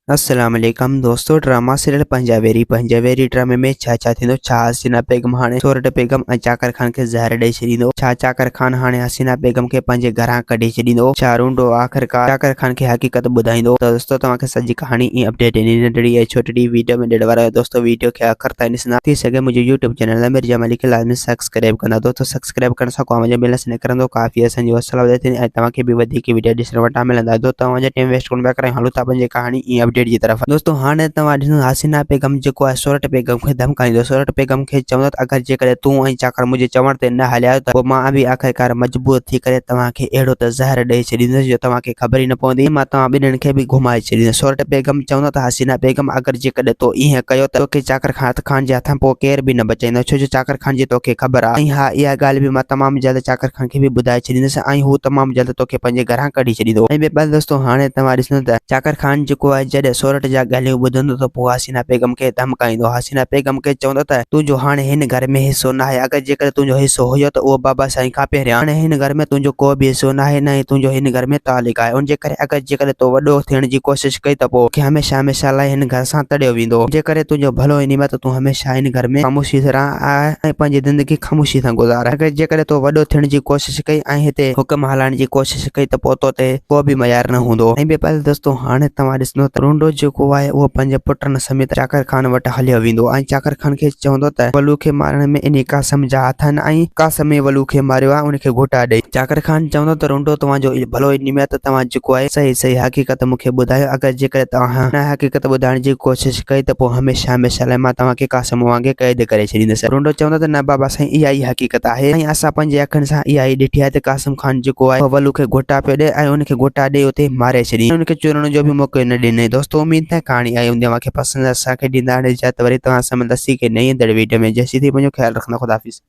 अस्सलाम वालेकुम दोस्तों। ड्रामा सीरियल पंजाबेरी ड्रामे में छा थींदो। हसीना बेगम हाणे सोरठ बेगम चाकर खान के ज़हर ॾेई छॾींदो। चाकर खान हाणे हसीना बेगम के पंहिंजे घरां कढी छॾींदो। रूंडो आख़िरकार चाकर खान के हकीकत ॿुधाईंदो। त दोस्तों तव्हांखे सॼी कहानी ई अपडेट ॾिनी नंढड़ी ऐं छोटी वीडियो में ॾियण वारा आहियो। दोस्तों वीडियो के आख़िर ताईं ॾिसंदा थी सघे मुझे यूट्यूब चैनल मिर्जा मलिक खे लाज़मी सब्सक्राइब कंदा। दोस्तों सब्सक्राइब करण सां मुंहिंजे बिल निकिरंदो काफ़ी असांजी हौसला वधे थी ऐं तव्हांखे बि वधीक वीडियो ॾिसण वटां मिलंदा। दोस्तों तव्हांजा टाइम वेस्ट कोन पिया करें, हलूं था पंहिंजी कहानी ई अपडेट जी तरफ़। दोस्तों हाणे तव्हां ॾिसो हसीना बेगम जेको आहे सोरठ बेगम खे धमकाईंदो। सोरठ बेगम खे चवंदो त अगरि जेकॾहिं तूं ऐं चाकर मुंहिंजे चवण ते न हलिया त पोइ मां बि आख़िरकार मजबूर थी करे तव्हांखे अहिड़ो त ज़हर ॾेई छॾींदुसि जो तव्हांखे ख़बर ई न पवंदी। मां तव्हां ॿिन्हिनि खे बि घुमाए छॾींदुसि। सोरठ बेगम चवंदो त हसीना बेगम अगरि जेकॾहिं तो ईअं कयो त तोखे चाकर खान जे हथां पोइ केर बि न बचाईंदो, छो जो चाकर खान जी तोखे ख़बर आहे। ऐं हा इहा ॻाल्हि बि मां तमामु जल्द चाकर खान खे बि ॿुधाए छॾींदुसि ऐं हू तमामु जल्द तोखे पंहिंजे घरां कढी छॾींदो। ऐं ॿिए दोस्तों हाणे तव्हां ॾिसंदो त चाकर खान जेको आहे जॾहिं सोरठ जा ॻाल्हियूं ॿुधंदो त पोइ हसीना बेगम खे धमकाईंदो। हसीना बेगम खे चवंदो त तुंहिंजो हाणे हिन घर में हिसो न आहे। अगरि जेकॾहिं तुंहिंजो हिसो हुयो त उहो बाबा साईं खां पहिरियां। हाणे हिन घर में तुंहिंजो को बि हिसो न आहे, न ई तुंहिंजो हिन घर में तालिक आहे। उनजे करे अगरि जेकॾहिं तो वॾो थियण जी कोशिशि कई त पोइ हमेशह हमेशह लाइ हिन घर सां तड़ियो वेंदो। जेकॾहिं तुंहिंजो भलो इन में त तूं हमेशह हिन घर में ख़ामोशी सां रह ऐं पंहिंजी ज़िंदगी ख़ामोशी सां गुज़ार। अगरि जेकॾहिं तो वॾो थियण जी कोशिशि कई ऐं हिते हुकम हलाइण जी कोशिशि कई त पोइ तो ते को बि मयार न हूंदो। ऐं ॿिए दोस्तों हाणे तव्हां ॾिसंदो त रूंडो जेको आहे उहो पंहिंजे पुटनि समेत चाकर खान वटि हलियो वेंदो ऐं चाकर खान खे चवंदो त वलू खे मारण में इन कासम जा हथ आहिनि ऐं कासम वलू खे मारियो आहे, उनखे घोटा ॾेई। चाकर खान चवंदो त रूंडो तव्हांजो भलो इन में त तव्हां जेको आहे सही हकीकत मूंखे ॿुधायो। अगरि जेकॾहिं तव्हां न हकीकत ॿुधाइण जी कोशिशि कई त पोइ हमेशह हमेशह लाइ मां तव्हांखे कासम वांगुरु क़ैद करे छॾींदुसि। रूंडो चवंदो त न बाबा साईं इहा ई हकीकत आहे ऐं असां पंहिंजे अखियुनि सां इहा ई ॾिठी आहे त कासम खान जेको आहे वलू खे घोटा पियो ॾे ऐं उनखे घोटा ॾेई उते मारे छॾी, उनखे चुरण जो बि मौक़ो न ॾिनई। दोस्तों उम्मीद है कहानी आई हूंदी तव्हांखे पसंदि। असांखे ॾींदा हाणे इजाज़त, वरी तव्हां सां मिलंदासीं के नई वीडियो में। जैसी थी मुंहिंजो ख्यालु रखना। खुदा हाफिज़।